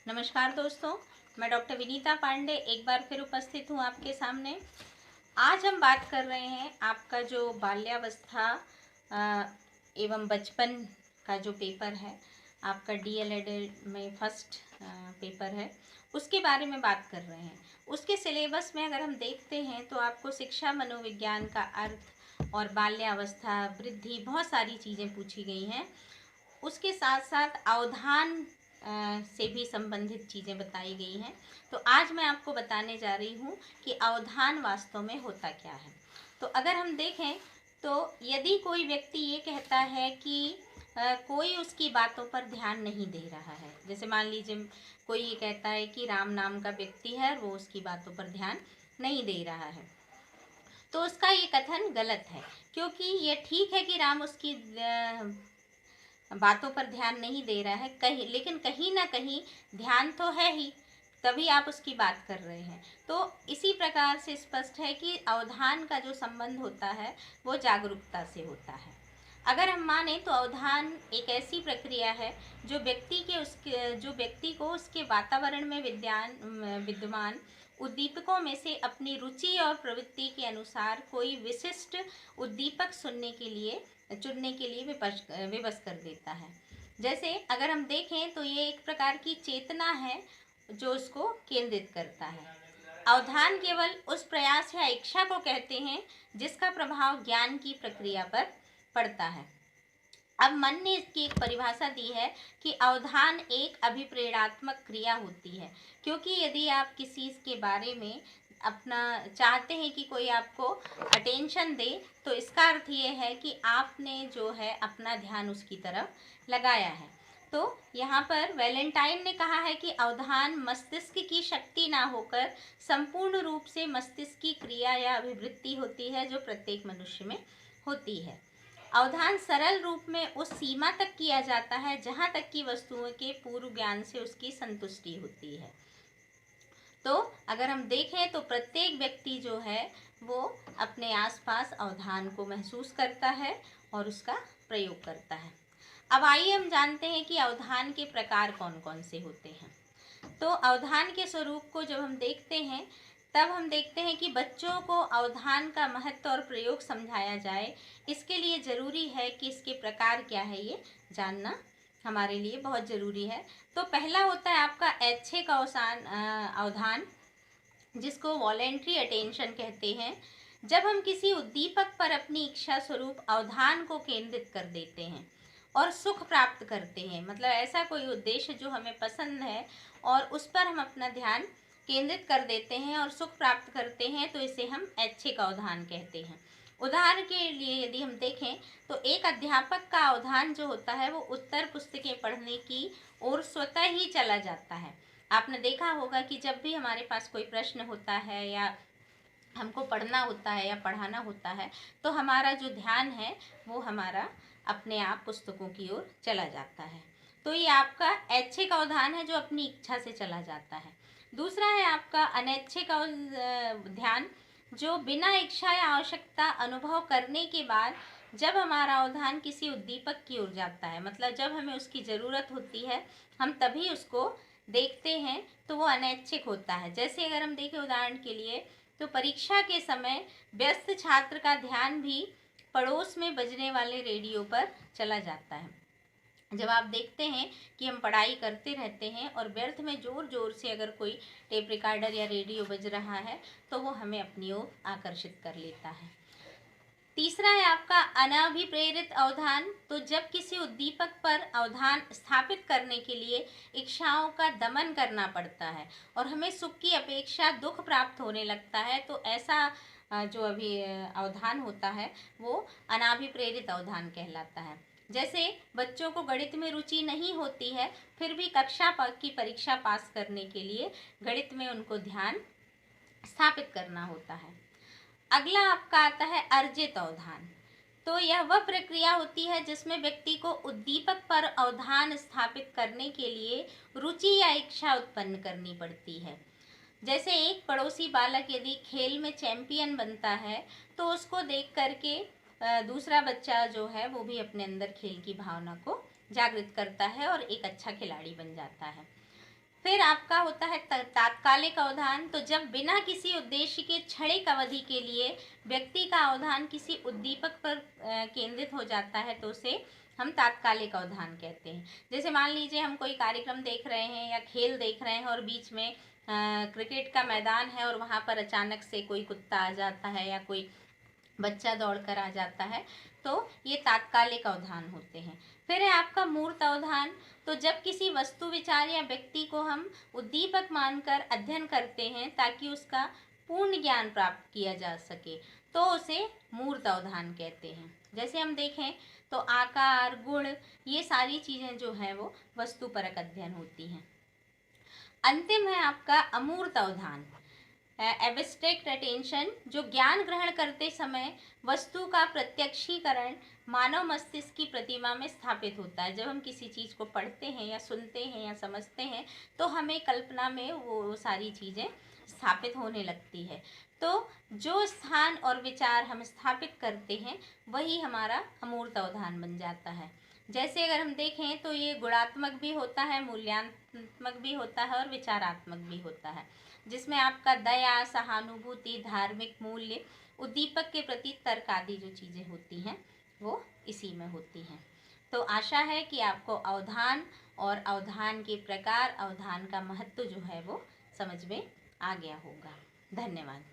नमस्कार दोस्तों, मैं डॉक्टर विनीता पांडे एक बार फिर उपस्थित हूँ आपके सामने। आज हम बात कर रहे हैं आपका जो बाल्यावस्था एवं बचपन का जो पेपर है, आपका डीएलएड में फर्स्ट पेपर है, उसके बारे में बात कर रहे हैं। उसके सिलेबस में अगर हम देखते हैं तो आपको शिक्षा मनोविज्ञान का अर्थ और बाल्यावस्था, वृद्धि, बहुत सारी चीज़ें पूछी गई हैं। उसके साथ साथ अवधान से भी संबंधित चीज़ें बताई गई हैं। तो आज मैं आपको बताने जा रही हूँ कि अवधान वास्तव में होता क्या है। तो अगर हम देखें तो यदि कोई व्यक्ति ये कहता है कि कोई उसकी बातों पर ध्यान नहीं दे रहा है, जैसे मान लीजिए कोई ये कहता है कि राम नाम का व्यक्ति है, वो उसकी बातों पर ध्यान नहीं दे रहा है, तो उसका ये कथन गलत है। क्योंकि ये ठीक है कि राम उसकी बातों पर ध्यान नहीं दे रहा है कहीं, लेकिन कहीं ना कहीं ध्यान तो है ही, तभी आप उसकी बात कर रहे हैं। तो इसी प्रकार से स्पष्ट है कि अवधान का जो संबंध होता है वो जागरूकता से होता है। अगर हम माने तो अवधान एक ऐसी प्रक्रिया है जो व्यक्ति को उसके वातावरण में विद्यमान उद्दीपकों में से अपनी रुचि और प्रवृत्ति के अनुसार कोई विशिष्ट उद्दीपक चुनने के लिए विवश कर देता है। जैसे अगर हम देखें तो ये एक प्रकार की चेतना है जो उसको केंद्रित करता है। अवधान केवल उस प्रयास या इच्छा को कहते हैं जिसका प्रभाव ज्ञान की प्रक्रिया पर पड़ता है। अब मन ने इसकी एक परिभाषा दी है कि अवधान एक अभिप्रेरणात्मक क्रिया होती है। क्योंकि यदि आप किसी के बारे में अपना चाहते हैं कि कोई आपको अटेंशन दे, तो इसका अर्थ ये है कि आपने जो है अपना ध्यान उसकी तरफ लगाया है। तो यहाँ पर वैलेंटाइन ने कहा है कि अवधान मस्तिष्क की शक्ति ना होकर संपूर्ण रूप से मस्तिष्क की क्रिया या अभिवृत्ति होती है जो प्रत्येक मनुष्य में होती है। अवधान सरल रूप में उस सीमा तक किया जाता है जहाँ तक कि वस्तुओं के पूर्व ज्ञान से उसकी संतुष्टि होती है। तो अगर हम देखें तो प्रत्येक व्यक्ति जो है वो अपने आसपास अवधान को महसूस करता है और उसका प्रयोग करता है। अब आइए हम जानते हैं कि अवधान के प्रकार कौन कौन से होते हैं। तो अवधान के स्वरूप को जब हम देखते हैं तब हम देखते हैं कि बच्चों को अवधान का महत्व और प्रयोग समझाया जाए। इसके लिए ज़रूरी है कि इसके प्रकार क्या है ये जानना हमारे लिए बहुत ज़रूरी है। तो पहला होता है आपका ऐच्छिक अवधान, जिसको वॉलेंट्री अटेंशन कहते हैं। जब हम किसी उद्दीपक पर अपनी इच्छा स्वरूप अवधान को केंद्रित कर देते हैं और सुख प्राप्त करते हैं, मतलब ऐसा कोई उद्देश्य जो हमें पसंद है और उस पर हम अपना ध्यान केंद्रित कर देते हैं और सुख प्राप्त करते हैं, तो इसे हम ऐच्छिक अवधान कहते हैं। उदाहरण के लिए यदि हम देखें तो एक अध्यापक का अवधान जो होता है वो उत्तर पुस्तकें पढ़ने की ओर स्वतः ही चला जाता है। आपने देखा होगा कि जब भी हमारे पास कोई प्रश्न होता है या हमको पढ़ना होता है या पढ़ाना होता है, तो हमारा जो ध्यान है वो हमारा अपने आप पुस्तकों की ओर चला जाता है। तो ये आपका ऐच्छिक अवधान है जो अपनी इच्छा से चला जाता है। दूसरा है आपका अनैच्छिक ध्यान, जो बिना इच्छा या आवश्यकता अनुभव करने के बाद जब हमारा अवधान किसी उद्दीपक की ओर जाता है, मतलब जब हमें उसकी ज़रूरत होती है हम तभी उसको देखते हैं, तो वो अनैच्छिक होता है। जैसे अगर हम देखें उदाहरण के लिए, तो परीक्षा के समय व्यस्त छात्र का ध्यान भी पड़ोस में बजने वाले रेडियो पर चला जाता है। जब आप देखते हैं कि हम पढ़ाई करते रहते हैं और व्यर्थ में ज़ोर ज़ोर से अगर कोई टेप रिकॉर्डर या रेडियो बज रहा है तो वो हमें अपनी ओर आकर्षित कर लेता है। तीसरा है आपका अनाभिप्रेरित अवधान। तो जब किसी उद्दीपक पर अवधान स्थापित करने के लिए इच्छाओं का दमन करना पड़ता है और हमें सुख की अपेक्षा दुख प्राप्त होने लगता है, तो ऐसा जो अभी अवधान होता है वो अनाभिप्रेरित अवधान कहलाता है। जैसे बच्चों को गणित में रुचि नहीं होती है, फिर भी कक्षा की परीक्षा पास करने के लिए गणित में उनको ध्यान स्थापित करना होता है। अगला आपका आता है अर्जित अवधान। तो यह वह प्रक्रिया होती है जिसमें व्यक्ति को उद्दीपक पर अवधान स्थापित करने के लिए रुचि या इच्छा उत्पन्न करनी पड़ती है। जैसे एक पड़ोसी बालक यदि खेल में चैंपियन बनता है तो उसको देख करके दूसरा बच्चा जो है वो भी अपने अंदर खेल की भावना को जागृत करता है और एक अच्छा खिलाड़ी बन जाता है। फिर आपका होता है तात्कालिक अवधान। तो जब बिना किसी उद्देश्य के क्षणिक अवधि के लिए व्यक्ति का अवधान किसी उद्दीपक पर केंद्रित हो जाता है तो उसे हम तात्कालिक अवधान कहते हैं। जैसे मान लीजिए हम कोई कार्यक्रम देख रहे हैं या खेल देख रहे हैं और बीच में क्रिकेट का मैदान है और वहाँ पर अचानक से कोई कुत्ता आ जाता है या कोई बच्चा दौड़ कर आ जाता है, तो ये तात्कालिक अवधान होते हैं। फिर है आपका मूर्त अवधान। तो जब किसी वस्तु, विचार या व्यक्ति को हम उद्दीपक मानकर अध्ययन करते हैं ताकि उसका पूर्ण ज्ञान प्राप्त किया जा सके, तो उसे मूर्त अवधान कहते हैं। जैसे हम देखें तो आकार, गुण, ये सारी चीज़ें जो हैं वो वस्तुपरक अध्ययन होती हैं। अंतिम है आपका अमूर्त अवधान, एब्स्ट्रैक्ट अटेंशन, जो ज्ञान ग्रहण करते समय वस्तु का प्रत्यक्षीकरण मानव मस्तिष्क की प्रतिमा में स्थापित होता है। जब हम किसी चीज़ को पढ़ते हैं या सुनते हैं या समझते हैं तो हमें कल्पना में वो सारी चीज़ें स्थापित होने लगती है। तो जो स्थान और विचार हम स्थापित करते हैं वही हमारा अमूर्त अवधान बन जाता है। जैसे अगर हम देखें तो ये गुणात्मक भी होता है, मूल्यांत्मक भी होता है और विचारात्मक भी होता है, जिसमें आपका दया, सहानुभूति, धार्मिक मूल्य, उद्दीपक के प्रति तर्क आदि जो चीज़ें होती हैं वो इसी में होती हैं। तो आशा है कि आपको अवधान और अवधान के प्रकार, अवधान का महत्व जो है वो समझ में आ गया होगा। धन्यवाद।